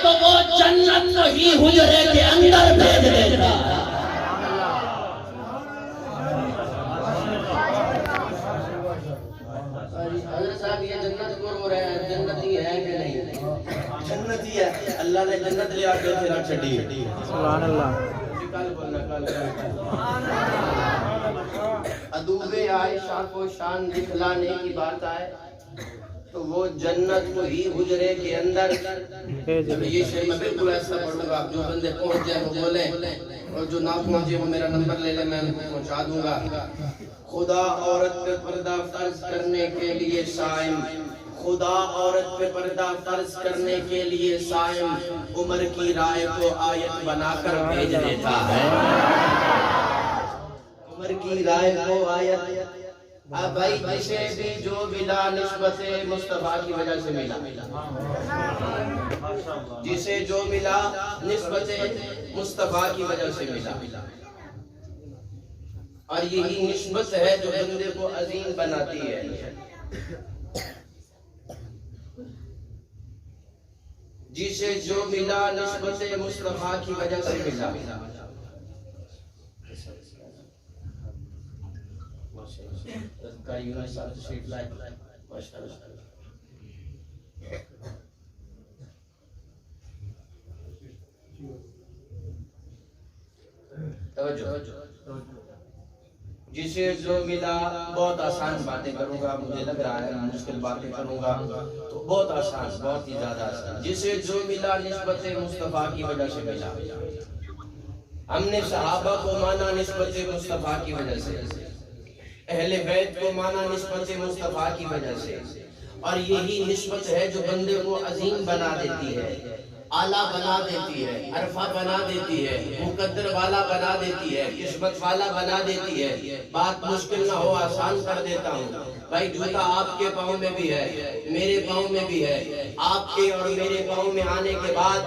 تو وہ جنت کو ہی حجرے کے اندر بھیج دیتا ہے۔ حضرت صاحب یہ جنت کو رو رہے ہیں، جنتی ہے کہ نہیں؟ جنتی ہے، اللہ نے جنت لے آ کے پھر چھڑی۔ سبحان اللہ۔ ادوب عائشہ کو شان دکھلانے کی بات آئے تو وہ جنت کو ہی حجرے کے اندر۔ یہ شعر میں بالکل ایسا پڑھوں گا، جو بندے پہنچ جائے وہ بولیں، اور جو نہ پہنچے وہ میرا نمبر لے لے، میں پہنچا دوں گا۔ خدا عورت پہ پردہ فرض کرنے کے لیے صائم، خدا عورت پہ پردہ فرض کرنے کے لیے صائم، عمر کی رائے کو آیت بنا کر بھیج دیتا ہے۔ عمر کی رائے کو آیت، اب بھائی جسے بھی جو ملا نسبت مصطفیٰ کی وجہ سے ملا، جسے جو ملا نسبت مصطفیٰ کی وجہ سے ملا، اور یہی نسبت ہے جو بندے کو عظیم بناتی ہے۔ جسے جو ملا نسبت مصطفیٰ کی وجہ سے ملا۔ جسے جو ملا، بہت آسان باتیں کروں گا، مجھے لگ رہا ہے مشکل باتیں کروں گا تو بہت آسان، بہت ہی زیادہ آسان۔ جسے جو ملا نسبت مصطفیٰ کی وجہ سے ملا۔ ہم نے صحابہ کو مانا نسبت مصطفیٰ کی وجہ سے، اہل بیت کو مانا نسبت مصطفیٰ کی وجہ سے، اور یہی نسبت ہے جو بندے کو عظیم بنا دیتی ہے، اعلیٰ بنا دیتی ہے، عرفہ بنا دیتی ہے، مقدر والا بنا دیتی ہے، قسمت والا بنا دیتی ہے۔ بات مشکل نہ ہو آسان کر دیتا ہوں۔ بھائی جوتا آپ کے پاؤں میں بھی ہے، میرے پاؤں میں بھی ہے۔ آپ کے اور میرے پاؤں میں آنے کے بعد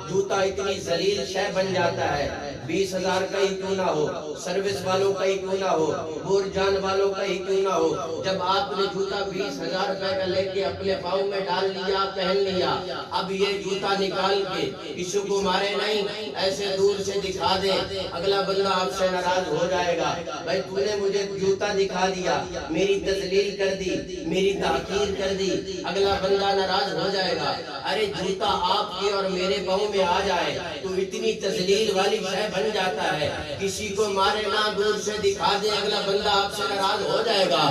جوتا اتنی ذلیل شے بن جاتا ہے، 20,000 کا ہی کیوں نہ ہو، سروس والوں کا ہی کیوں نہ ہو، بور جان والوں کا ہی کیوں نہ ہو۔ جب آپ نے جوتا 20,000 روپے کا لے کے اپنے پاؤں میں ڈال لیا، پہن لیا، اب یہ جوتا نکال کے کسی کو مارے نہیں، ایسے دور سے دکھا دے، اگلا بندہ آپ سے ناراض ہو جائے گا۔ بھائی تو نے مجھے جوتا دکھا دیا، میری تذلیل کر دی، میری تحقیر کر دی، اگلا بندہ ناراض ہو جائے گا۔ ارے جوتا آپ کے اور میرے پاؤں میں آ جائے تو اتنی تذلیل والی شے بن جاتا ہے، کسی کو مارے نہ، دور سے دکھا دے، اگلا بندہ آپ سے ناراض ہو جائے گا۔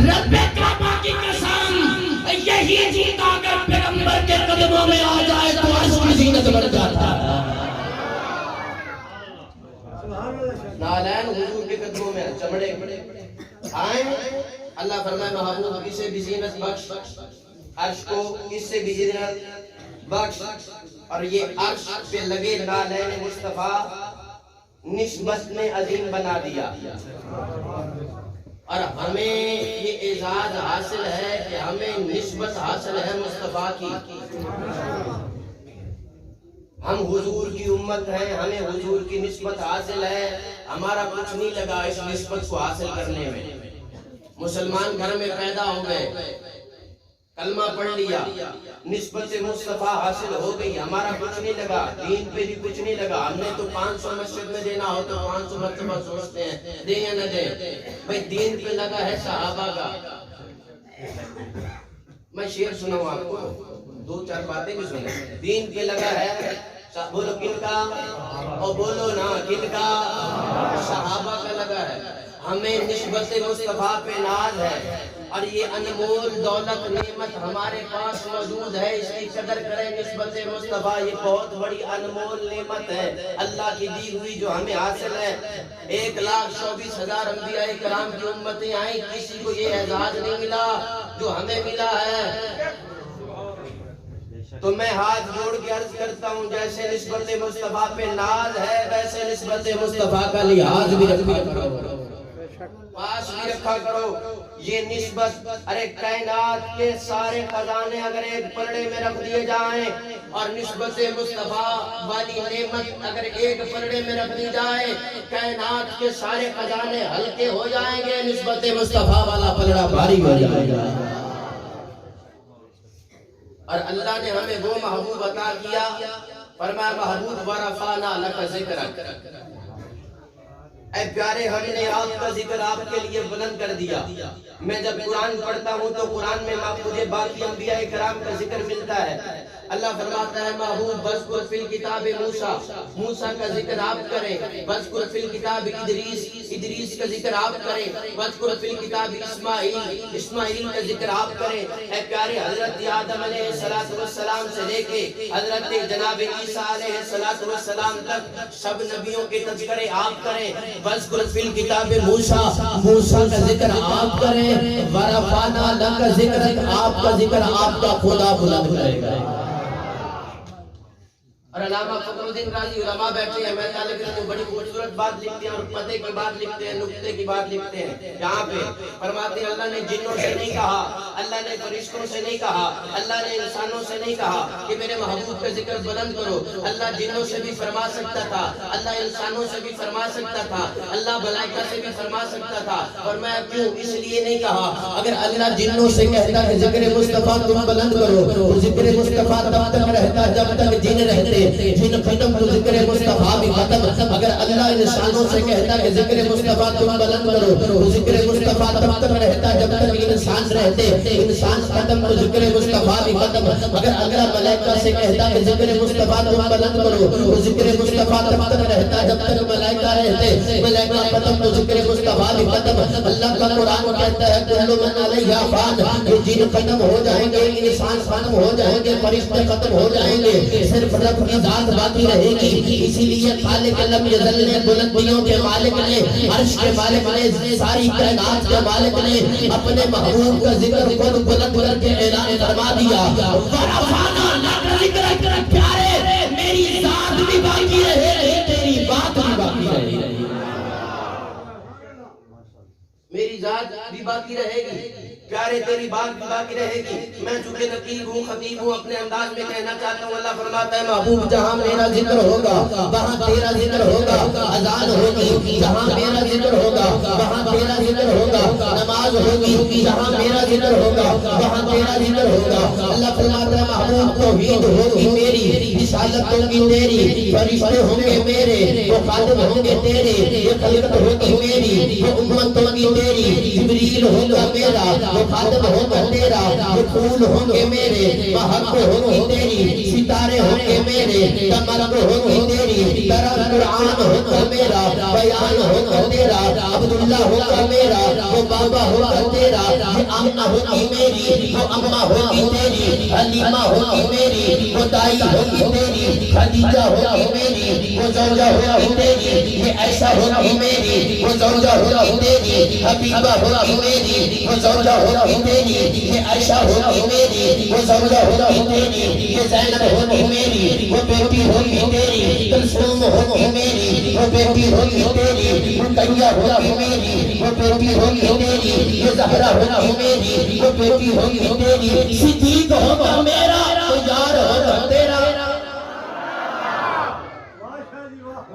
رب کعبہ کی قسم، یہی جوتا اگر پیغمبر کے قدموں میں آ جائے تو عرش کی زینت بن جاتا ہے۔ نالین حضور کے قدموں میں چمڑے آئیں، اللہ فرمائے محبوب اسے بھی زینت بخش، عرش کو اس سے بھی زینت بخش، اور یہ عرش پہ لگے نالین مصطفیٰ نسبت میں عظیم بنا دیا۔ اور ہمیں یہ اعزاز حاصل ہے کہ ہمیں نسبت حاصل ہے مصطفیٰ کی۔ ہم حضور کی امت ہیں، ہمیں حضور کی نسبت حاصل ہے، ہمارا کچھ نہیں لگا اس نسبت کو حاصل کرنے میں۔ مسلمان گھر میں پیدا ہو گئے، کلمہ پڑھ لیا، نسبت مصطفیٰ حاصل ہو گئی، ہمارا کچھ نہیں لگا، دین پہ بھی کچھ نہیں لگا۔ ہم نے تو 500 مسجد میں دینا ہو تو 500 مرتبہ سوچتے ہیں دیں یا نہ دیں۔ بھئی دین پہ لگا ہے صحابہ کا۔ میں شعر سناؤں آپ کو، 2-4 باتیں بھی سنیں۔ دین پہ لگا ہے، بولو کن کا، اور بولو نا کن کا، صحابہ کا لگا ہے۔ ہمیں نسبت مصطفیٰ پہ ناز ہے، اور یہ انمول دولت نعمت ہمارے پاس موجود ہے، اس کی قدر کریں۔ نسبت مصطفیٰ یہ بہت بڑی انمول نعمت ہے اللہ کی دی ہوئی جو ہمیں حاصل ہے۔ 1,24,000 انبیاء کرام کی امتیں آئیں، کسی کو یہ اعزاز نہیں ملا جو ہمیں ملا ہے۔ تو میں ہاتھ جوڑ کے عرض کرتا ہوں، جیسے نسبت مصطفیٰ پہ ناز ہے ویسے نسبت مصطفیٰ کا لحاظ بھی رکھا کرو، پاس بھی رکھا کرو۔ یہ نسبت، ارے کائنات کے سارے خزانے اگر ایک پلڑے میں رکھ دیے جائیں اور نسبت مصطفیٰ والی نعمت اگر ایک پلڑے میں رکھ دی جائے، کائنات کے سارے خزانے ہلکے ہو جائیں گے، نسبت مصطفیٰ والا پلڑا بھاری ہو جائے گا۔ اور اللہ نے ہمیں وہ محبوب عطا کیا فرمایا محبوب ورفعنا لک ذکرک، اے پیارے ہم نے آپ کا ذکر آپ کے لیے بلند کر دیا۔ میں جب قرآن پڑھتا ہوں تو قرآن میں مجھے باقی انبیاء کرام کا ذکر ملتا ہے۔ اللہ فرماتا ہے محبوب وَاذْكُرْ فِي الْكِتَابِ موسیٰ، موسیٰ کا ذکر آپ کریں۔ وَاذْكُرْ فِي الْكِتَابِ ادریس، ادریس کا ذکر آپ کریں۔ وَاذْكُرْ فِي الْكِتَابِ اسماعیل، اسماعیل کا ذکر آپ کریں۔ اے پیارے حضرت آدم علیہ السلام سے لے کے حضرت جناب عیسیٰ علیہ السلام تک سب نبیوں کے تذکرے آپ کریں۔ وَاذْكُرْ فِي الْكِتَابِ موسیٰ، موسیٰ کا ذکر آپ کریں۔ وَرَفَعْنَا لَكَ ذِکْرَکَ، آپ کا ذکر آپ کا خدا بلند کرے گا۔ اور علامہ فخر الدین رازی علماء بیٹھے ہیں، میں طالب علم کو بڑی خوبصورت بات لکھتے ہیں اور پتے کی بات لکھتے ہیں، نکتے کی بات لکھتے ہیں۔ یہاں پہ فرماتے ہیں اللہ نے جنوں سے نہیں کہا، اللہ نے فرشتوں سے نہیں کہا، اللہ نے انسانوں سے نہیں کہا کہ میرے محبوب کا ذکر بلند کرو۔ اللہ جنوں سے بھی فرما سکتا تھا، اللہ انسانوں سے بھی فرما سکتا تھا، اللہ ملائکہ سے بھی فرما سکتا تھا، اور میں کیوں اس لیے نہیں کہا۔ اگر اللہ جنوں سے کہتا کہ ذکر مصطفیٰ تم بلند کرو تو ذکر مصطفیٰ تب تک رہتا جب تک جن رہتے، جن ختم تو ذکر مصطفیٰ بھی ختم۔ اگر اللہ انسانوں سے کہتا کہ ذکر مصطفیٰ تم بلند کرو تو ذکر مصطفیٰ تب تک رہتا جب تک انسان رہتے، انسان ختم تو ذکر مصطفیٰ بھی ختم۔ اگر اللہ ملائکہ سے کہتا کہ ذکر مصطفیٰ تم بلند کرو تو ذکر مصطفیٰ تب تک رہتا جب تک ملائکہ رہتے، ملائکہ ختم تو ذکر مصطفیٰ بھی ختم۔ اللہ کا قرآن کہتا ہے کل من علیہا فان، یہ جن ختم ہو جائیں گے، انسان ختم ہو جائیں گے، فرشتے ختم ہو جائیں گے، صرف رب کی ذات باقی رہے گی۔ اسی لیے خالق لم یزل نے، بلندیوں کے مالک نے، عرش کے مالک نے، ساری کائنات کے مالک نے اپنے محبوب کا ذکر خود بلند کر کے اعلان فرما دیا۔ ورفعنا لک ذکرک، پیارے میری ذات بھی باقی رہے گی، تیری بات بھی باقی رہے گی، میری ذات بھی باقی رہے گی، پیارے تیری بات بھی باقی رہے گی۔ میں چونکہ نقیب ہوں، خطیب ہوں، اپنے انداز میں کہنا چاہتا ہوں۔ اللہ فرماتا ہے محبوب جہاں میرا ذکر ہوگا وہاں تیرا ذکر ہوگا، اذان ہوگی جہاں میرا ذکر ہوگا وہاں تیرا ذکر ہوگا، نماز ہوگی جہاں میرا ذکر ہوگا وہاں تیرا ذکر ہوگا۔ اللہ فرماتا ہے محبوب توحید ہوگی میری، رسالت ہوگی تیری، فرشتے ہوں گے میرے، وہ خادم ہوں گے تیرے، یہ خلقت ہوگی میری، وہ امت ہوگی تیری، جبریل ہوگا میرا، وہ خادم ہوگا تیرا، وہ پھول ہوں گے میرے، محق ہوگی تیری، ستارے ہوں گے میرے، تمرق ہوگی تیری، ترا قرآن ہوگا میرا، بیان ہوگا تیرا، عبداللہ ہوگا میرا، وہ بابا ہوگا تیرا، یہ آمنہ ہوگی میری، وہ اماں ہوگی تیری، حلیمہ ہوگی میری، وہ دائی ہوگی تیری، خدیجہ ہوگی میری، وہ زوجہ ہوگی تیری، یہ عائشہ ہوگی میری، وہ زوجہ ہوگی تیری، حبیبہ ہوگی میری، وہ زوجہ ہوگی تیری، یہ عائشہ ہوگی میری، وہ زوجہ ہوگی تیری، یہ زینب ہوگی میری، وہ بیٹی ہوگی تیری، کلثوم ہوگی میری، وہ بیٹی ہوگی تیری، رقیہ ہوگی میری، وہ بیٹی ہوگی تیری، یہ زہرا ہوگی میری، وہ بیٹی ہوگی تیری، صدیق ہوگا میرا تو یار ہوگا تیرا۔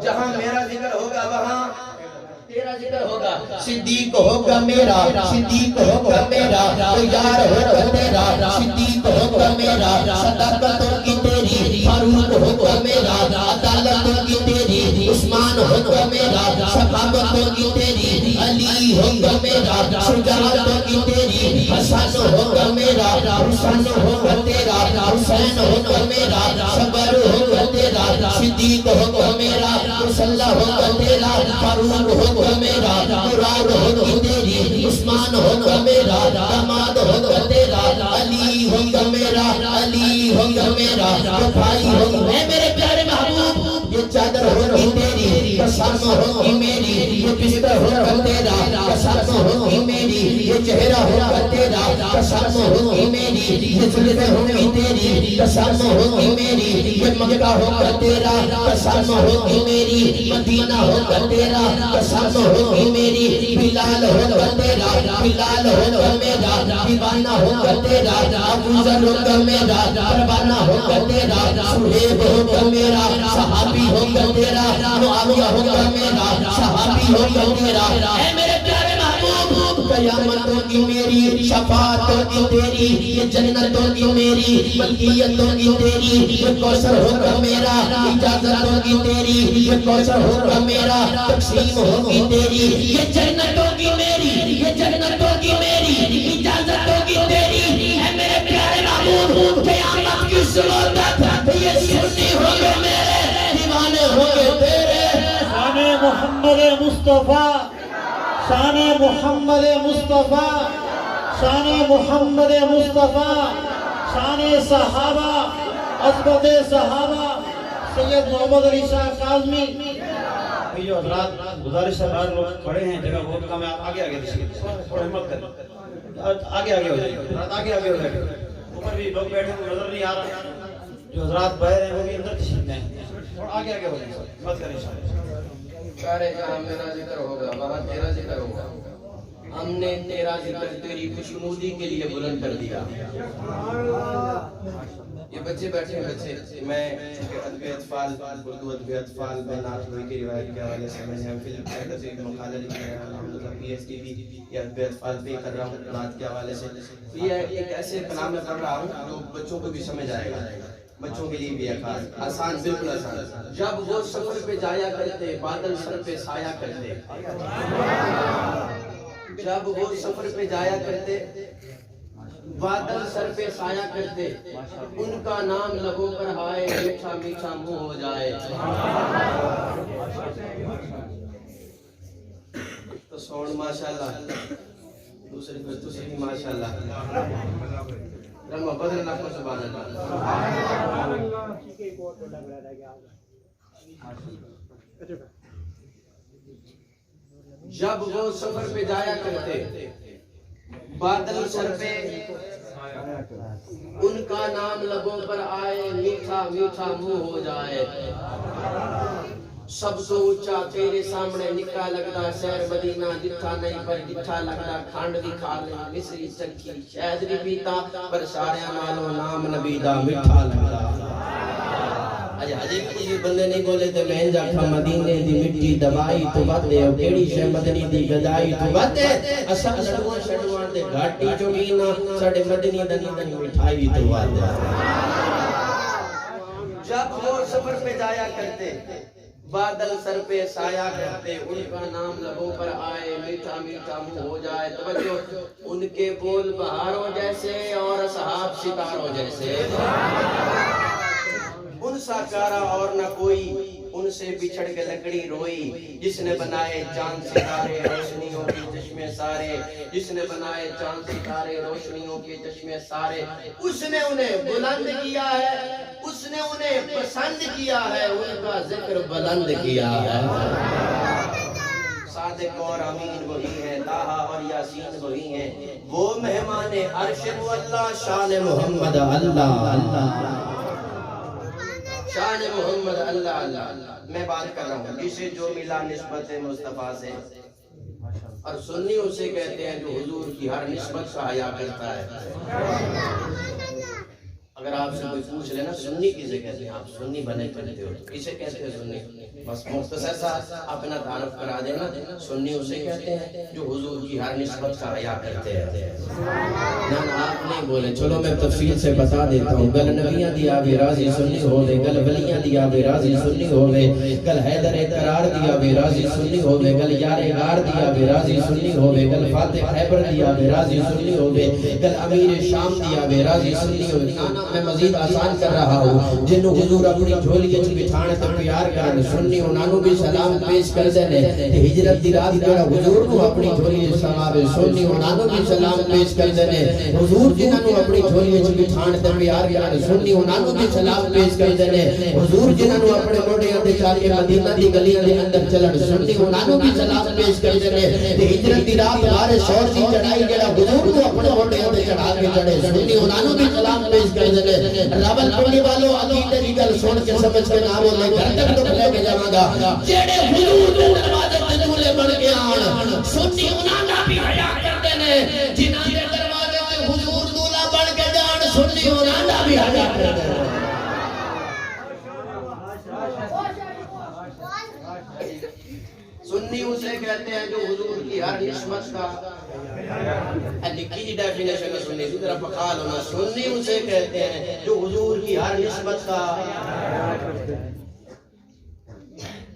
جہاں میرا ذکر ہوگا وہاں تیرا ذکر ہوگا، صدیق ہوگا میرا، صدیق ہوگا میرا تو یار ہوگا تیرا، صدیق ہوگا میرا، صداقت ہوگی تیری، فاروق ہوگا میرا، عدالت ہوگی تیری، عثمان ہوگا میرا، شفاعت ہوگی تیری، علی ہوگا میرا، شجاعت ہوگی تیری، حسن ہوگا میرا، حسن ہوگا تیرا، حسین ہوگا میرا، صبر ہوگا تیرا، صدیق ہوگا میرا، مسلح ہوگا تیرا، فاروق ہوگا میرا، قرار ہوگی تیری، عثمان ہوگا میرا، دماد ہوگا تیرا، علی ہوگا میرا، علی ہوگا میرا، بھائی ہوگا۔ اے میرے پیارے محبوب یہ چادر ہوگی تیری، قسم ہوگی میری، یہ بستر ہوگا تیرا، قسم ہوگی میری، یہ چہرہ ہوگا تیرا، قسم ہوگی میری، یہ زلفیں ہوگی تیری، قسم ہوگی میری، یہ مکہ ہوگا تیرا، قسم ہوگی میری، مدینہ ہوگا تیرا، قسم ہوگی میری، بلال ہوگا تیرا، بلال ہوگا میرا، دیوانہ ہوگا تیرا، ابو ذر ہوگا میرا، پروانہ ہوگا تیرا، سہیب ہوگا میرا، صحابی ہوگا تیرا، معاویہ ہوگا میرا، صحابی ہوگا تیرا۔ اے میرے پیارے محبوب قیامت ہوگی میری، شفاعت ہوگی تیری، یہ جنت ہوگی میری، ملکیت ہوگی تیری، یہ کوثر ہوگا میرا، اجازت ہوگی تیری، یہ کوثر ہوگا میرا، تقسیم ہوگی تیری، یہ جنت ہوگی میری، یہ جنت ہوگی میری، اجازت ہوگی تیری۔ اے میرے پیارے معبود، قیامت کی صورت یہ سنی ہوگے میرے، دیوانے ہوگے تیرے۔ شان محمد مصطفیٰ، شان محمد مصطفیٰ، شان محمد مصطفیٰ، شان صحابہ، عظمت صحابہ، سید محمد علی شاہ کاظمی۔ بھائیو حضرات، گزارش ہے، بعض لوگ کھڑے ہیں، جگہ بہت کم ہے، آپ آگے آگے دیکھیے، تھوڑا ہمت کریں، آگے آگے ہو جائیں، حضرات آگے آگے ہو جائیں، اوپر بھی لوگ بیٹھے ہیں نظر نہیں آ رہا، جو حضرات باہر ہیں وہ بھی اندر تشریف لائیں، تھوڑا آگے آگے ہو جائیں، ہمت کریں انشاءاللہ۔ پیارے جہاں میرا ذکر ہوگا وہاں تیرا ذکر ہوگا، ہم نے تیرا ذکر تیری خوشنودی کے لیے بلند کر دیا۔ یہ بچے بیٹھے ہیں، بچے، میں ادب اطفال، اردو ادب اطفال میں نعت گوئی کی روایت کے حوالے سے میں نے فلم مقالہ لکھا ہے، الحمدللہ پی ایچ ڈی بھی یہ ادب اطفال پہ کر رہا ہوں نعت کے حوالے سے۔ یہ ایک ایسے کلام میں پڑھ رہا ہوں جو بچوں کو بھی سمجھ آئے گا، بچوں کے لیے بھی ہے خاص، آسان، بالکل آسان۔ جب وہ سفر پہ جایا کرتے بادل سر پہ سایہ کرتے، جب وہ سفر پہ جایا کرتے بادل سر پہ سایہ کرتے، ان کا نام لبوں پر آئے، میٹھا میٹھا منہ ہو جائے۔ تو سون ماشاءاللہ، دوسری کو تسی بھی ماشاءاللہ، رحمہ بدر اللہ کو سبحان اللہ۔ جب وہ سفر پہ جایا کرتے بادل سر پہ، ان کا نام لبوں پر آئے، میٹھا میٹھا منہ ہو جائے۔ سب سے اونچا تیرے سامنے نکا لگتا سیر مدینہ، جتھا نہیں پر جتھا لگتا کھانڈ دی کھا لے، مصری چکی شہد بھی پیتا، پر سارے نالوں نام نبی دا میٹھا لگتا۔ حجی کسی بندے نہیں بولے تے میں جاکھا مدینے دی مٹی دبائی تو باتے، او کیڑی شے مدنی دی گدائی تو باتے، اسا لڑوان شڑوان تے گھاٹی چوگینا، ساڑے مدنی دنی مٹھائی تو باتے۔ جب وہ سفر پہ جایا کرتے بادل سر پہ سایہ کرتے، ان کا نام لبوں پر آئے، میٹھا میٹھا منہ ہو جائے۔ توجہ، ان کے بول بہاروں جیسے اور اصحاب ستاروں جیسے، ان سا کارا اور نہ کوئی، ان سے بچھڑ کے لکڑی روئی، جس نے بنائے چاند ستارے روشنیوں کے چشمے سارے، جس نے بنائے چاند ستارے روشنیوں کے چشمے سارے، اس نے انہیں بلند کیا ہے، اس نے انہیں پسند کیا ہے، ان کا ذکر بلند کیا ہے۔ صادق اور امین وہی ہے، طٰہٰ اور یاسین وہی ہیں، وہ مہمان عرش وہ اللہ، شان محمد اللہ، شان محمد اللہ۔ میں بات کر رہا ہوں جسے جو ملا نسبت مصطفیٰ سے، اور سنی اسے کہتے ہیں جو حضور کی ہر نسبت کا حیا کرتا ہے۔ اگر آپ سے کوئی پوچھ لینا سنی کسے کہتے ہیں، آپ سنی بنے کرتے ہو، کسے کہتے ہیں سنی؟ بس مختصر سا اپنا تعارف کرا دینا، سنی اسے کہتے ہیں جو حضور کی ہر نسبت کا حیا کرتے ہیں۔ نہ آپ نہیں بولے، چلو میں تفصیل سے بتا دیتا ہوں۔ گل نبیاں دیا بے رازی سنی ہوئے، گل ولیاں دیا بے رازی سنی ہوئے، گل حیدر قرار دیا بے رازی سنی ہوئے، گل یار غار دیا بے رازی سنی ہوئے، گل فاتح خیبر دیا بے رازی سنی ہوئے، گل امیر شام دیا بے رازی سنی ہوئے۔ میں مزید آسان کر رہا ہوں، جنہوں حضور اپنی جھولی اچھ بچھانے تو پیار کرنے، سنی انہوں بھی سلام پیش کر دینے، ہجرت دی رات جڑا حضور کو اپنی جھولی سلام، سنی انہوں بھی سلام پیش کر دینے، حضور جنہوں اپنی جھولی اچھ بچھانے تو پیار کرنے، سنی انہوں بھی سلام پیش کر دینے، حضور جنہوں اپنے موڑے اندے چاکے مدینہ دی گلیاں دے اندر چلن، سنی انہوں بھی سلام پیش کر دینے، ہجرت دی رات بارے شور دی چڑھائی جڑا حضور کو اپنے موڑے اندے چڑھا کے چڑھے، سنی انہوں بھی سلام پیش کر دینے۔ راول پڑھنے والوں عقیدے کی گل سن کے سمجھ کے نہ بولے، گھر تک تو لے کے جاواں گا، جڑے حضور دے دروازے تے دولے بن کے آن، سنی انہاں دا بھی حیا کردے نے، جنہاں دے دروازے تے حضور دولا بن کے جان، سنی انہاں دا بھی حیا کردے نے۔ سنی اسے کہتے ہیں جو حضور کی ہر نسبت کا لکھی جی ڈیفینیشن ہے سنی کی طرف بقال ہونا. سنی اسے کہتے ہیں جو حضور کی ہر نسبت کا،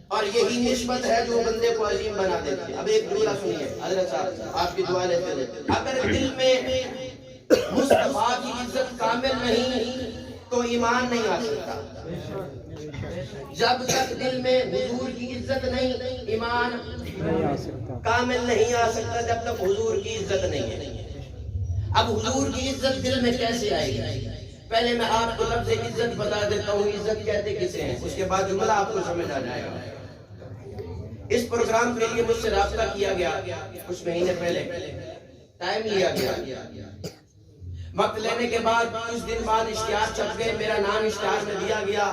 اور یہی نسبت ہے جو بندے کو عظیم بنا دیتی ہے. اب ایک جملہ سنیے حضرت صاحب، آپ کی دعا لیتے ہیں. اگر دل میں مصطفیٰ کی عزت کامل نہیں تو ایمان نہیں آ سکتا. جب تک دل میں حضور کی عزت نہیں، ایمان کامل نہیں آ سکتا. جب تک حضور کی عزت نہیں ہے. اب حضور کی عزت دل میں کیسے آئے گی؟ پہلے میں آپ کو لفظ عزت بتا دیتا ہوں، عزت کہتے کسے ہیں، اس کے بعد جملہ آپ کو سمجھ آ جائے گا. اس پروگرام کے لیے مجھ سے رابطہ کیا گیا کچھ مہینے پہلے، ٹائم لیا گیا. وقت لینے کے بعد کچھ دن بعد اشتہار چھپ گئے، میرا نام اشتہار میں دیا گیا،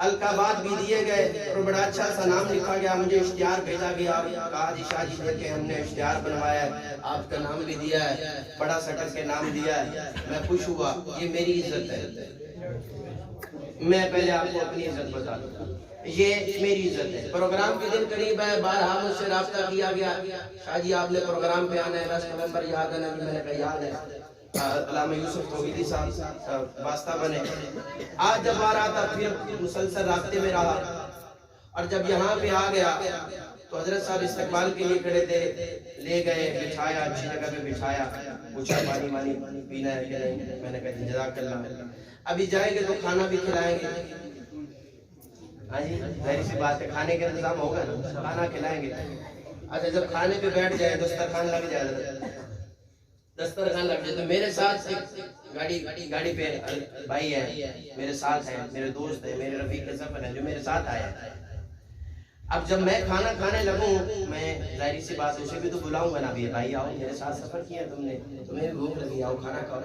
القابات بھی دیے گئے اور بڑا اچھا سا نام لکھا گیا. مجھے اشتہار بھیجا گیا، کہا جی شاہ جی دیکھیں ہم نے اشتہار بنوایا ہے، آپ کا نام بھی دیا ہے، بڑا سٹر کے نام دیا ہے. میں خوش ہوا، یہ میری عزت ہے. میں پہلے آپ کو اپنی عزت بتا دوں، یہ میری عزت ہے. پروگرام کے دن قریب ہے، بارہا مجھ سے رابطہ کیا گیا، شاہ جی آپ نے پروگرام پہ آنا ہے، بس نومبر یاد ہے نا؟ میں نے کہا یاد ہے. علامہ یوسف توحیدی صاحب واسطہ بنے. آج جب آ رہا تھا پھر مسلسل رابطے میں رہا، اور جب یہاں پہ آ گیا تو حضرت صاحب استقبال کے لیے کھڑے تھے، لے گئے، بچھایا، اچھی جگہ پہ بچھایا، پوچھا پانی وانی پینا ہے کہ نہیں؟ میں نے کہا جزاک اللہ. ابھی جائیں گے تو کھانا بھی کھلائیں گے. ہاں جی ظاہر سی بات ہے، کھانے کا انتظام ہوگا نا، کھانا کھلائیں گے. اچھا جب کھانے پہ بیٹھ جائے، دسترخوان لگ جائے، دسترخوان لگ جائے، تو میرے ساتھ گاڑی پہ بھائی ہے، میرے ساتھ ہیں، میرے دوست ہیں، میرے رفیق سفر ہیں جو میرے ساتھ آئے. اب جب میں کھانا کھانے لگوں، میں ظاہر سی بات اسے بھی تو بلاؤں گا نا، بھی بھائی آؤ، میرے ساتھ سفر کیا تم نے، تمہیں بھی بھوک لگی، آؤ کھانا کھاؤ.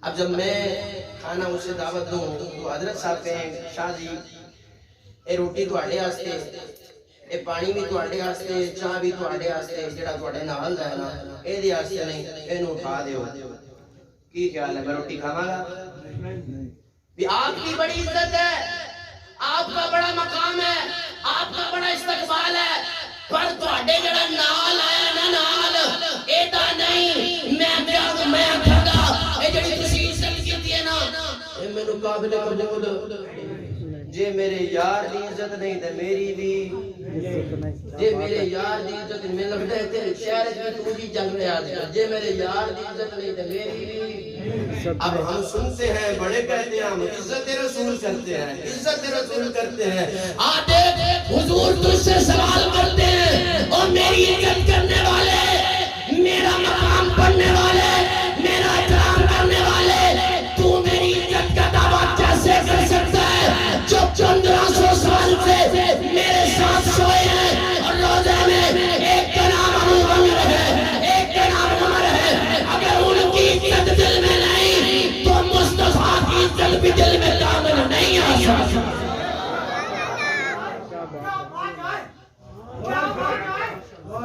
اب جب میں کھانا اسے دعوت دوں تو حضرت صاحب کہیں شاہ جی اے روٹی تواڈے واسطے، اے پانی بھی تواڈے واسطے، چاہ بھی تواڈے واسطے، جڑا تواڈے نال ہے نا اے دے واسطے نہیں، اینو اٹھا دیو. کی خیال ہے میں روٹی کھاواں گا؟ بھی آپ کی بڑی عزت ہے، آپ کا بڑا مقام ہے، آپ کا بڑا استقبال ہے، پر تواڈے جڑا نال آیا نا، نال ایڈا نہیں. میں کھدا اے جڑی تسی عزت کیتی ہے نا، اے مینوں قابل قبول. جے میرے یار دی عزت نہیں تے میری بھی، جے میرے یار دی عزت میں لگتا ہے تیرے شہر میں تو جی جنگ رہا ہے، جے میرے یار دی عزت نہیں تے میری بھی. اب ہم سنتے ہیں، بڑے کہتے ہیں، ہم عزت رسول کرتے ہیں، عزت رسول کرتے ہیں. آتے حضور تجھ سے سوال کرتے ہیں، اور میری عزت کرنے والے، میرا مقام پڑھنے والے، میرا احترام کرنے والے، تو میری عزت کا دعویٰ کیسے کر سکتا ہے جو 1500 سال سے میرے ساتھ سوئے ہیں اور روزے میں ایک کا نام ابو بکر ہے، ایک کا نام عمر ہے. اگر ان کی عزت دل میں نہیں تو مصطفیٰ کی عزت بھی دل میں کامل نہیں آ سکتی.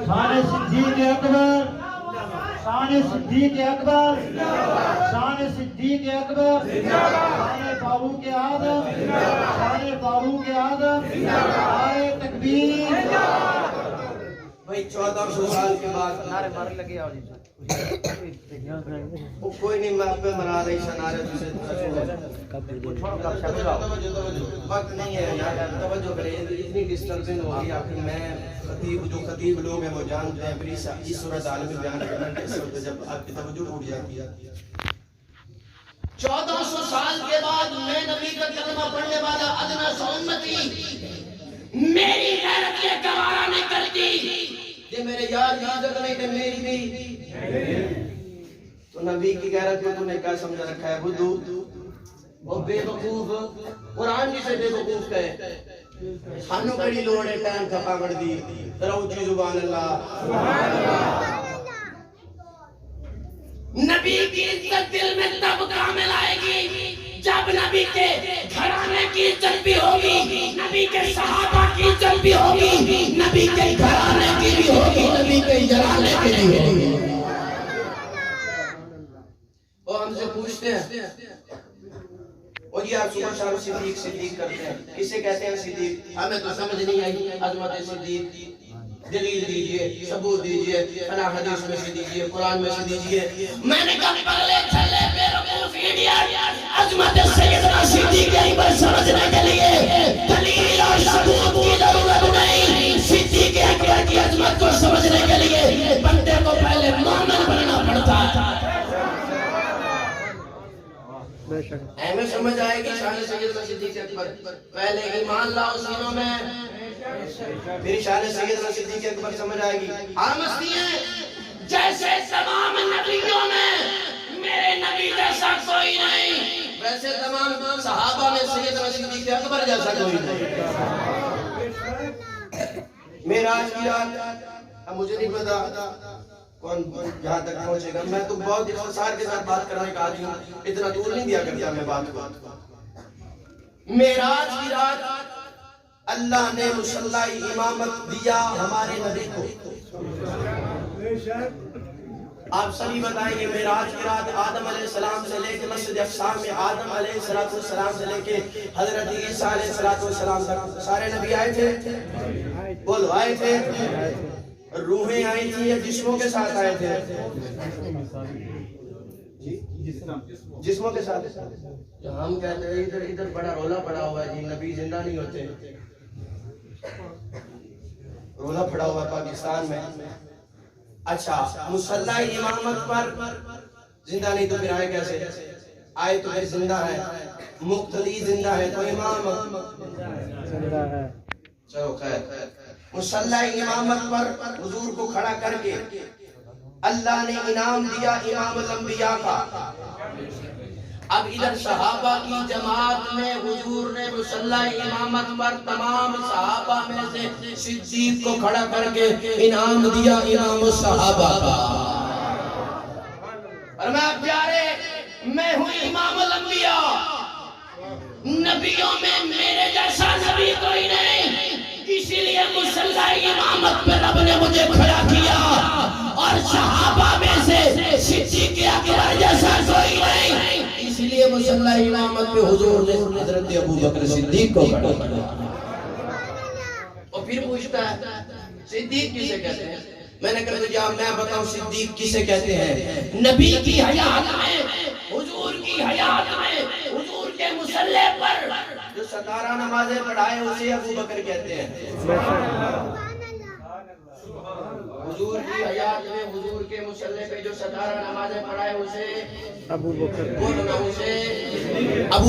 شان صدیق اکبر، شان صدیق اکبر، شان صدیق اکبر، شان فاروق اعظم، شان فاروق اعظم، نعرہ تکبیر. بھائی 1400 سال کے بعد نعرے مارنے لگے. آؤ جی کوئی نہیں، میں آپ پہ مرا رہی سنارے دوسرے وقت نہیں ہے یار، توجہ کریں. اتنی ڈسٹربنگ ہو گئی. آخر میں خطیب لوگ ہیں وہ جانتے ہیں پھر اس صورت حال میں بیان کرنا کیسے ہوتا ہے جب آپ کی توجہ ٹوٹ جاتی ہے. 1400 سال کے بعد میں نبی کا کلمہ پڑھنے والا ادنا سا امتی، میری غیرت یہ گوارا نہیں کرتی کہ میرے یار کی عزت نہیں تے میری بھی. تو نبی کی غیرت کو تو نے کیا سمجھا رکھا ہے بدھو؟ وہ بے وقوف، قرآن جسے بے وقوف کہے. سانو کڑی لوڑ ہے ٹائم کھپا کر دی دروچی سبحان اللہ. نبی کی عزت دل میں تب کامل آئے گی جب نبی کے گھرانے کی عزت بھی ہوگی، نبی کے صحابہ کی عزت بھی ہوگی، نبی کے گھرانے کی بھی ہوگی، نبی کے گھرانے کی بھی ہوگی. وہ ہم سے پوچھتے ہیں اور یہ آپ صبح شام صدیق کرتے ہیں، کسے کہتے ہیں صدیق؟ ہمیں تو سمجھ نہیں آئی عظمت صدیق. دلیل دیجئے، ثبوت دیجئے، فلاں حدیث میں سے دیجئے، قرآن میں سے دیجئے۔ میں نے کہا پگلے چھلے بے وقوف ایڈیٹ، عظمت سیدنا صدیق اکبر سمجھنے کے لیے دلیل اور ثبوت کی ضرورت نہیں، صدیق اکبر کی عظمت کو سمجھنے کے لیے بندے کو پہلے مومن بننا پڑتا ہے۔ اہمیں سمجھ آئے گی شان سیدنا صدیق اکبر، پہلے ایمان لاؤ سینوں میں، پھر شان سیدنا صدیق اکبر سمجھ آئے گی۔ ہم مستی ہیں جیسے تمام نبیوں میں میرے نبی جیسا کوئی نہیں، ویسے تمام صحابہ میں سیدنا صدیق اکبر جیسا کوئی نہیں۔ معراج کی رات، اب مجھے نہیں پتا کون جہاں تک پہنچے گا، میں تو بہت اختصار کے ساتھ بات کرنے کا آدمی ہوں، اتنا دور نہیں دیا کرتا میں بات کو۔ معراج کی رات اللہ نے مصلی امامت دیا ہمارے نبی کو۔ آپ سبھی بتائیں گے معراج کی رات آدم علیہ السلام سے لے کے مسجد اقصی میں آدم علیہ السلام سے لے کے حضرت عیسیٰ علیہ السلام تک سارے نبی آئے تھے؟ بولو آئے تھے؟ روحیں آئی تھی یا جسموں کے ساتھ آئے تھے؟ جسموں کے ساتھ۔ جو ہم کہتے ہیں ادھر بڑا رولا پڑا ہوا ہے جی نبی زندہ نہیں ہوتے، رولا پڑا ہوا پاکستان میں۔ اچھا مصلی امامت پر زندہ نہیں تو پھر آئے کیسے؟ آئے تو پھر زندہ ہے، مقتدی زندہ ہے تو امام زندہ ہے۔ چلو خیر، مصلی امامت پر حضور کو کھڑا کر کے اللہ نے انعام دیا امام الانبیاء کا۔ اب ادھر صحابہ کی جماعت میں حضور نے مصلی امامت پر تمام صحابہ میں سے صدیق کو کھڑا کر کے انعام دیا امام الصحابہ کا۔ اور میں پیارے، میں ہوں امام الانبیاء، نبیوں میں میرے جیسا نبی کوئی نہیں، اسی لیے مصلی امامت پہ رب نے مجھے کھڑا کیا، اور صحابہ میں سے صدیق اکبر جیسا کوئی نہیں، اس لیے مصلی امامت پہ حضور نے حضرت ابوبکر صدیق کو کھڑا کیا۔ اور پھر پوچھتا ہے صدیق کسے کہتے ہیں؟ میں نے کہا جب میں بتاؤں صدیق کسے کہتے ہیں؟ نبی کی حیات میں، حضور کی حیات میں، حضور کے مصلی پر جو 17 نمازیں پڑھائے اسے ابوبکر کہتے ہیں۔ حضور کی حیات میں حضور کے مصلی پہ جو 17 نمازیں پڑھائے اسے ابو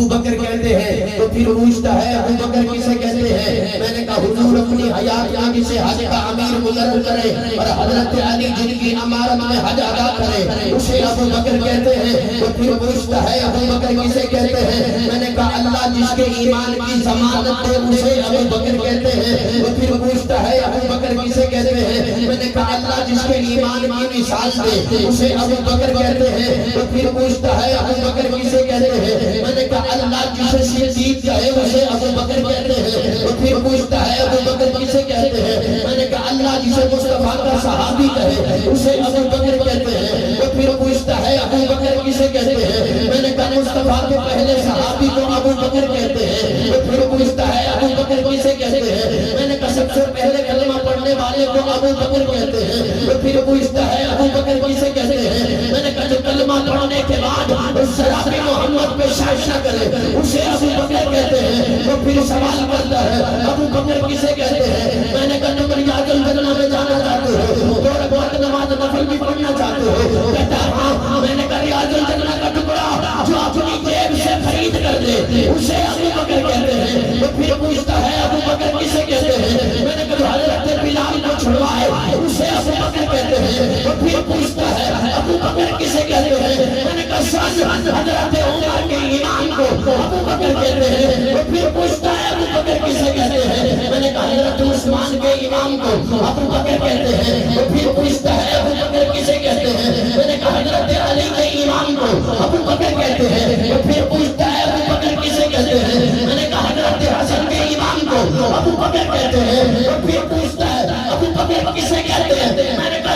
بکر کہتے ہیں۔ تو پھر پوچھتا ہے ابو بکر کسے کہتے ہیں؟ میں نے کہا حضور اپنی حیات میں کسے حج کا امیر مقرر کرے اور حضرت علی جن کی امارت میں حج ادا کرے اسے ابو بکر کہتے ہیں۔ تو پھر پوچھتا ہے ابو بکر کسے کہتے ہیں؟ میں نے کہا اللہ جس کے ایمان کی ضمانت دے اسے ابو بکر کہتے ہیں۔ تو پھر پوچھتا ہے ابو بکر کسے کہتے ہیں؟ میں نے کہا اللہ جس کے ایمان کی مثال دے اسے ابو بکر کہتے ہیں۔ تو پھر پوچھتا ہے ابو بکر کسے کہتے ہیں؟ میں نے کہا اللہ جسے صدیق کہے اسے ابو بکر کہتے ہیں۔ تو پھر پوچھتا ہے ابو بکر کسے کہتے ہیں؟ میں نے کہا اللہ جسے مصطفیٰ کا صحابی کہے اسے ابو بکر کہتے ہیں۔ تو پھر پوچھتا ہے ابو بکر کسے کہتے ہیں؟ میں نے کہا مصطفیٰ کے پہلے صحابی کو ابو بکر کہتے ہیں۔ تو پھر پوچھتا ہے ابو بکر کسے کہتے ہیں؟ میں نے کہا سب سے پہلے کلمہ پڑھنے والے کو ابو بکر کہتے ہیں۔ تو پھر پوچھتا ہے ابو بکر کسے کہتے ہیں؟ میں نے کہا جو کلمہ پڑھنے کے بعد شراب محمد پہ شائش نہ کرے اسے ابو بکر کہتے ہیں۔ تو پھر سوال کرتا ہے ابو بکر کسے کہتے ہیں؟ میں نے کہا نمبر یاد الجنہ میں جانا چاہتے ہو، دو رکعت نماز نفل بھی پڑھنا چاہتے ہو؟ کہتا ہے ہاں۔ میں نے کہا ریاض الجنہ کا ٹکڑا جو اپنی جیب سے خرید کر دے اسے ابو بکر کہتے ہیں۔ تو پھر پوچھتا ہے ابو بکر کسے کہتے ہیں؟ میں نے کہا حضرت بلال کو چھڑوائے اسے ابو بکر کہتے ہیں۔ تو پھر پوچھتا ہے ابو بکر کسے کہتے ہیں؟ میں نے کہا حضرت عمر کے امام کو ابو بکر کہتے ہیں۔ تو پھر پوچھتا ہے ابو بکر کسے کہتے ہیں؟ میں نے کہا حضرت عثمان کے امام کو ابو بکر کہتے ہیں۔ تو پھر پوچھتا ہے ابو بکر کسے کہتے ہیں؟ میں نے کہا حضرت علی کے امام کو ابو بکر کہتے ہیں۔ تو پھر پوچھتا ہے ابو بکر کسے کہتے ہیں؟ میں نے کہا حضرت حسن کے امام کو ابو بکر کہتے ہیں۔ تو پھر پوچھتا ہے ابو بکر کسے کہتے ہیں؟ میں نے کہا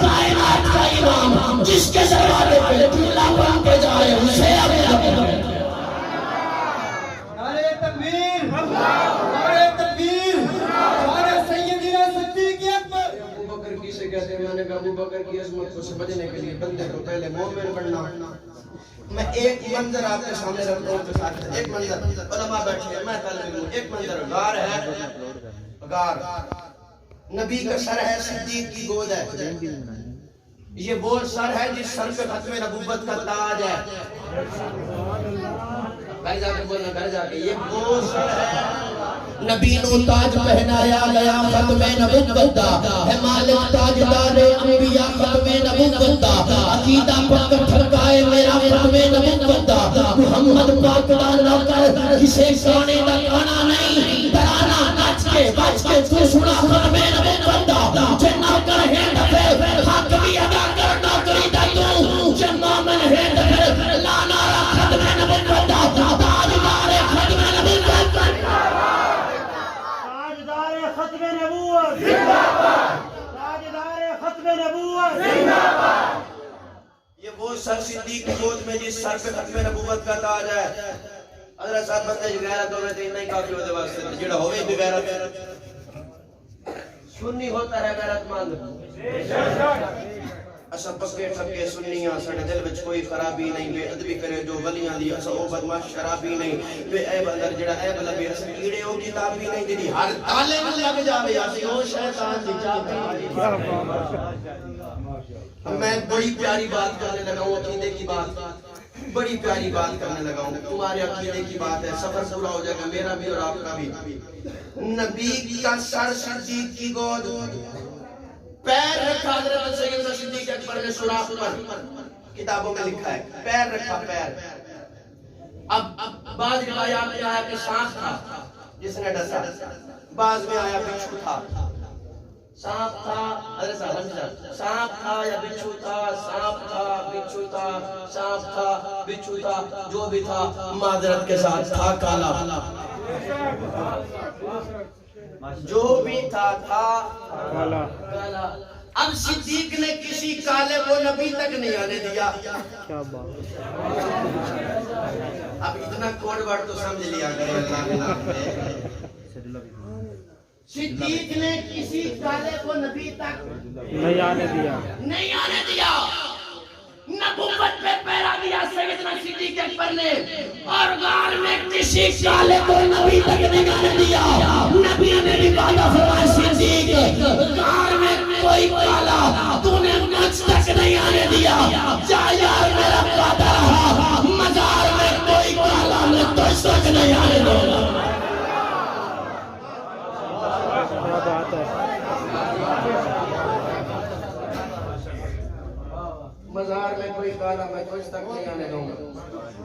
کائنات کا امام جس کے دروازے پہ چولہا بن کے جائے اسے ابو بکر کہتے ہیں۔ نعرہ تکبیر، نعرہ تکبیر، نعرہ سیدنا صدیق کہ ابو بکر کی عظمت کو سمجھنے کے لیے بندے کو پہلے مومن بننا. میں ایک منظر آپ کے سامنے رکھتا ہوں کے ساتھ. ایک منظر علماء بیٹھے ہیں, میں طالب علم. ایک منظر غار ہے, غار, نبی کا سر ہے, صدیق کی گود ہے. یہ وہ سر ہے جس سر پہ ختم نبوت کا تاج ہے. گھر جا کے بولنا, گھر جا کے, یہ وہ سر ہے. نبی نو تاج پہنایا گیا ختم نبوت دا, ہے مالک تاجدار انبیاء ختم نبوت دا. عقیدہ پک ٹھکائے میرا ختم نبوت دا. محمد پاک دا نوکر جسے سونے دا کھانا نہیں, ترانہ نچ کے بچ کے تو سنا ختم نبوت دا. جے نوکر ہے دفے حق بھی ادا کر نوکری دا تو, جے مومن ہے دفے لا نارا ختم نبوت دا. تاجدار ختم نبوت دا, ختم نبوت تاجدار ختم نبوت. یہ وہ سر صدیق کی گود میں جس سر پہ ختم نبوت کا تاج ہے. حضرت صاحب بندے جو غیرت ہوئے تھے نہیں کافی ہوتے واسطے جڑا ہوئے بھی غیرت سنی ہوتا ہے غیرت مند. اسا پکے ٹھکے سنیاں, ساڈے دل وچ کوئی خرابی نہیں. بے ادبی کرے جو ولیاں دی, اسا او بدماش شرابی نہیں. بے عیب اندر جڑا عیب لبے, اسا کیڑے او کتابی نہیں. جڑی ہر تالے نوں لگ جاوے اسی او شیطان دی چابی. میں بڑی پیاری بات کرنے لگا ہوں, عقیدے کی بات, بڑی پیاری بات کرنے لگا ہوں. تمہارے عقیدے کی بات ہے, سفر پورا ہو جائے گا میرا بھی اور آپ کا بھی. نبی کا سر صدیق کی گود, پیر رکھا حضرت سیدنا صدیق اکبر نے سوراخ پر, کتابوں میں لکھا ہے پیر رکھا, پیر. اب بعض روایات میں آیا کہ سانپ تھا جس نے ڈسا, بعض میں آیا بچھو تھا. سانپ تھا, حضرت سانپ تھا یا بچھو تھا, سانپ تھا بچھو تھا, سانپ تھا بچھو تھا, جو بھی تھا معذرت کے ساتھ تھا کالا. جو بھی تھا کالا. اب صدیق نے کسی کالے کو نبی تک نہیں آنے دیا. اب اتنا کوڈ ورڈ تو سمجھ لیا کرے اللہ کے نام میں. صدیق نے کسی کالے کو نبی تک نہیں آنے دیا. نبوت پہ پہرا دیا سیدنا صدیق اکبر نے, اور غار میں کسی کالے کو نبی تک نہیں آنے دیا. نبی نے بھی وعدہ فرمایا صدیق غار میں کوئی کالا تو نے مجھ تک نہیں آنے دیا. جا یار میرا وعدہ رہا, مزار میں کوئی کالا میں تجھ تک نہیں آنے دوں گا. مزار میں کوئی کالا میں تجھ تک نہیں آنے دوں گا.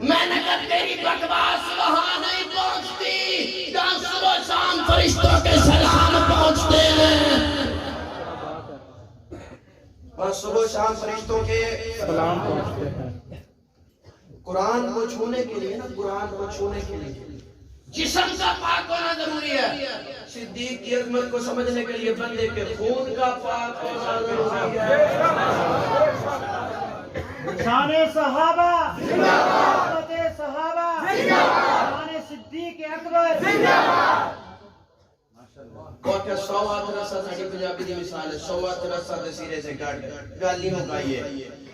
میں نے کہا تیری بکواس وہاں نہیں پہنچتی جہاں صبح و شام فرشتوں کے سلام پہنچتے ہیں. وہاں صبح و شام فرشتوں کے سلام پہنچتے ہیں. قرآن کو چھونے کے لیے نا, قرآن کو چھونے کے لیے جسم کا پاک ہونا ضروری ہے. صدیق کی عظمت کو سمجھنے کے لیے بندے کے خون کا پاک ہونا ضروری ہے. شان صحابہ, حضرت صحابہ, شان صدیق اکبر. کوٹے سوات رسا ساڑی پنجابی دی مثال ہے, سوات رسا سیرے سے کاٹ گالی مکائیے.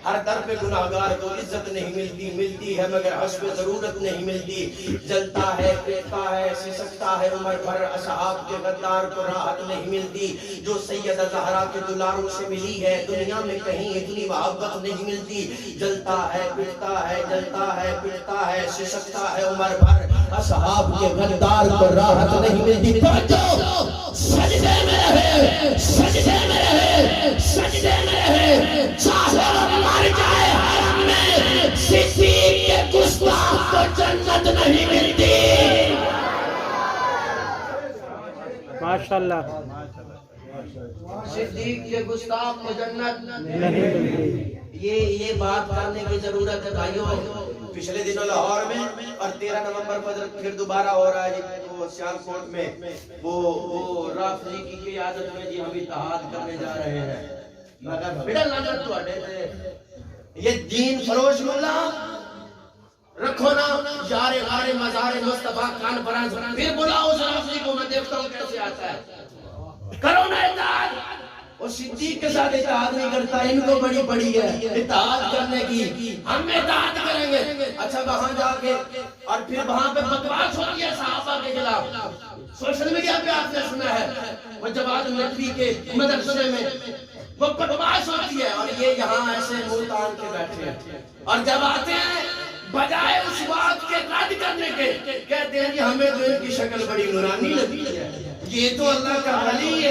ہر در پہ گناہگار کو عزت نہیں ملتی ہے مگر حسب ضرورت نہیں ملتی. جلتا ہے, پیتا ہے, سسکتا ہے عمر بھر, اصحاب کے غدار کو راحت نہیں ملتی. جو سیدہ زہرا کے دلاروں سے ملی ہے دنیا میں کہیں اتنی محبت نہیں ملتی. جلتا ہے, پٹتا ہے, جلتا ہے, پٹتا ہے, سسکتا ہے عمر بھر, اصحاب کے غدار کو راحت نہیں ملتی. سجدے میں رہے, سجدے میں رہے, سجدے میں رہے, چاہے مر جائے حرم میں, صدیق کے گستاخ کو جنت نہیں ملتی. ماشاءاللہ. صدیق کے گستاخ کو جنت نہیں ملتی. یہ بات کرنے کی ضرورت ہے بھائیوں. پچھلے دنوں لاہور میں اور 13 نومبر پر پھر دوبارہ ہو رہا ہے وہ سیال کوٹ میں, وہ رافضی کی قیادت میں جی ہم اتحاد کرنے جا رہے ہیں. مگر بڑا لگن تو اڈے تھے یہ دین فروش ملا رکھو نا یار غار مزار مصطفیٰ کانفرنس, پھر بلاؤ اس رافضی کو, میں دیکھتا ہوں کیسے آتا ہے. کرو نا اطاعت, وہ صدیق کے ساتھ اتحاد نہیں کرتا، ان کو بڑی پڑی ہے اتحاد کرنے کی، ہم اتحاد کریں گے۔ اچھا وہاں جا کے اور پھر وہاں پہ بکواس ہوتی ہے صحابہ کے خلاف، سوشل میڈیا پہ آپ نے سنا ہے وہ جواد نقوی کے مدرسے میں وہ بکواس ہوتی ہے، اور یہ یہاں ایسے منہ تان کے بیٹھے ہیں، اور جب آتے ہیں بجائے اس بات کے رد کرنے کے کہتے ہیں کہ ہمیں تو ان کی شکل بڑی نورانی لگتی ہے، یہ تو اللہ کا ولی ہے۔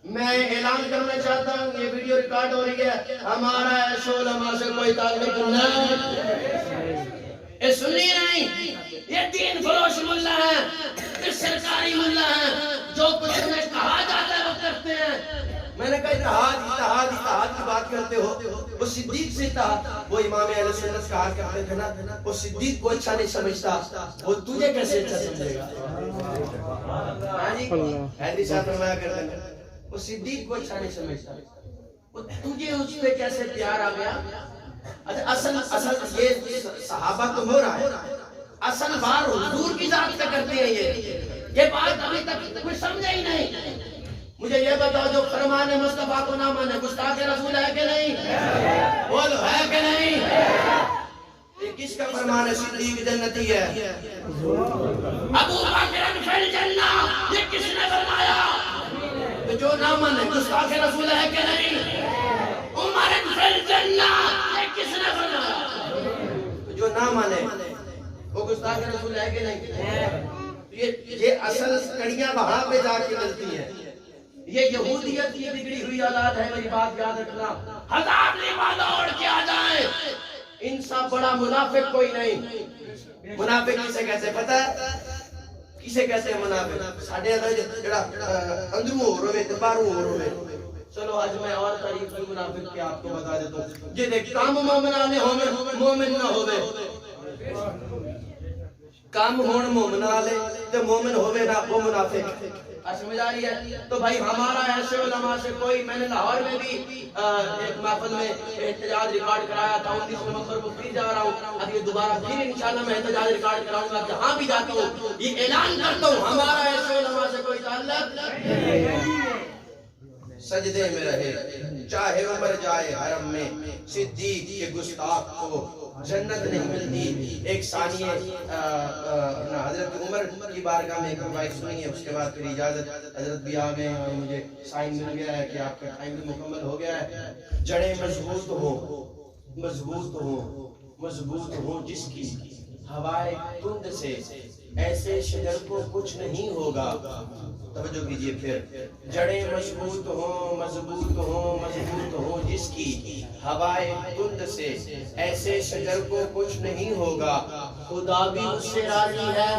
میں اعلان کرنا چاہتا ہوں، یہ ویڈیو ریکارڈ ہو رہی ہے، ہمارا ایسے علماء سے کوئی تعلق نہیں، یہ سنی نہیں، یہ دین فروش ملا ہے، یہ سرکاری ملا ہے، جو کچھ انہیں کہا جاتا ہے وہ کرتے ہیں۔ میں نے کہا اتحاد کی بات کرتے ہو، وہ صدیق سے اتحاد، وہ امام اہل سنت کہا کرتے تھے نا، وہ صدیق کو اچھا نہیں سمجھتا، وہ تجھے کیسے اچھا سمجھے گا؟ ہاں جی حیدری صاحب فرمایا کرتے ہیں وہ صدیق کو اچھا نہیں سمجھتا، وہ تجھے اس پہ کیسے پیار آ گیا؟ اصل یہ صحابہ تو ہو رہا ہے، اصل بار حضور کی ذات سے کرتے ہیں، یہ بات ابھی تک کوئی سمجھے ہی نہیں۔ مجھے یہ بتاؤ جو فرمان مصطفیٰ کو نہ مانے گستاخ رسول ہے کہ نہیں؟ بولو ہے کہ نہیں؟ یہ کس کا فرمان ہے؟ صدیق جنتی ہے، ابو بکر فی الجنہ، یہ کس نے فرمایا؟ تو جو نہ مانے گستاخ رسول ہے کہ نہیں؟ عمر فی الجنہ، یہ کس نے فرمایا؟ تو جو نہ مانے وہ گستاخ رسول ہے کہ نہیں؟ یہ اصل کڑیاں وہاں پہ جا کے ملتی ہیں، یہ یہودیت کی بگڑی ہوئی اولاد ہے، میری بات یاد رکھنا، ہزار لبادہ اوڑھ کے آ جائیں، ان سا بڑا منافق کوئی نہیں۔ منافق کسے کہتے ہیں پتہ ہے؟ کسے کہتے ہیں منافق؟ ساڑھے جڑا اندروں ہو رہے تھے باہروں ہو رہے، چلو آج میں اور تاریخ کی منافق کے آپ کو بتا دیتا ہوں، یہ دیکھ کام مومنانے ہوئے مومن نہ ہوئے، کام ہون مومنانے تے مومن ہوئے نہ وہ منافق، سمجھ آ رہی ہے؟ تو بھائی ہمارا ایسے علماء سے کوئی، میں نے لاہور میں بھی ایک محفل میں احتجاج ریکارڈ کرایا تھا، 29 نومبر کو پھر جا رہا ہوں، اب یہ دوبارہ پھر انشاءاللہ میں احتجاج ریکارڈ کراؤں گا، جہاں بھی جاتا ہوں یہ اعلان کرتا ہوں ہمارا ایسے علماء سے کوئی تعلق سجدے میں رہے، چاہے عمر جائے حرم میں، صدیق کے گستاخ کو جنت نہیں ملتی۔ ایک ثانیہ حضرت عمر کی بارگاہ میں ایک روایت سنی ہے، اس کے بعد پھر اجازت، حضرت بھی آ گئے اور مجھے سائن مل گیا ہے کہ آپ کا ٹائم بھی مکمل ہو گیا ہے۔ جڑیں مضبوط ہوں جس کی ہوائے تند سے، ایسے شجر کو کچھ نہیں ہوگا۔ توجہ کیجئے پھر، جڑیں مضبوط ہوں جس کی ہوائے تند سے، ایسے شجر کو کچھ نہیں ہوگا۔ خدا بھی اس سے راضی ہے،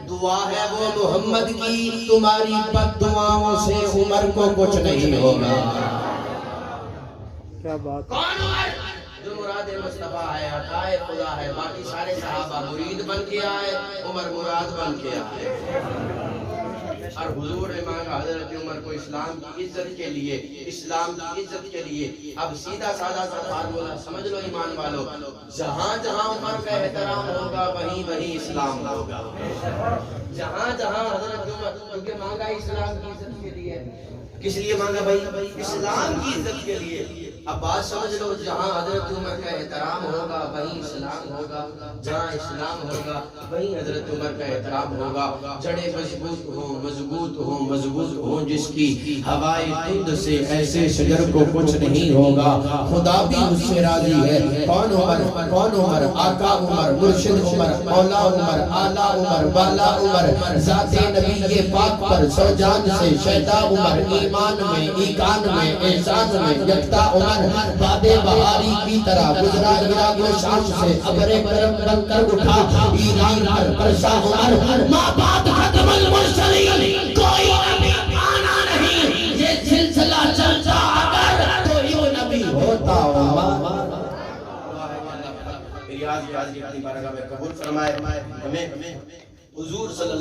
دعا ہے وہ محمد کی، تمہاری بد دعاؤں سے عمر کو کچھ نہیں ہوگا۔ کیا بات، کون عمر؟ جو مراد مصطفیٰ ہے، عطا خدا ہے، باقی سارے صحابہ مرید بن کے آئے، عمر مراد بن کے آئے۔ اور حضور نے مانگا حضرت عمر کو اسلام کی عزت کے لیے، اسلام کی عزت کے لیے۔ اب سیدھا سادہ سا فارمولا سمجھ لو ایمان والو، جہاں جہاں عمر کا احترام ہوگا وہیں وہیں اسلام ہوگا۔ جہاں جہاں حضرت عمر، کیونکہ مانگا اسلام کی عزت کے لیے، کس لیے مانگا بھائی؟ اسلام کی عزت کے لیے۔ اب بات سمجھ لو، جہاں حضرت عمر کا احترام ہوگا وہیں اسلام ہوگا، جہاں اسلام ہوگا وہیں حضرت عمر کا احترام ہوگا۔ جڑیں مضبوط ہوں جس کی ہوائے تند سے، ایسے شجر کو کچھ نہیں ہوگا۔ خدا بھی اس سے راضی ہے۔ کون عمر؟ آقا عمر، مرشد عمر، مولا عمر، اعلیٰ عمر، بالا عمر، ذات نبی پاک پر سو جان سے شیدا عمر، ایمان میں، ایقان میں، احسان میں یکتا عمر، باد بہاری کی طرح گزرا عراق و شام سے، ابر کرم بن کر اٹھا ایران پر برسا عمر، ماں بعد ختم المرسلین، کوئی نبی آنا نہیں، یہ سلسلہ چلتا اگر تو یوں نبی ہوتا عمر۔ میری آج کی اپنی بارگاہ میں قبول فرمائے، ہمیں حضور صلی اللہ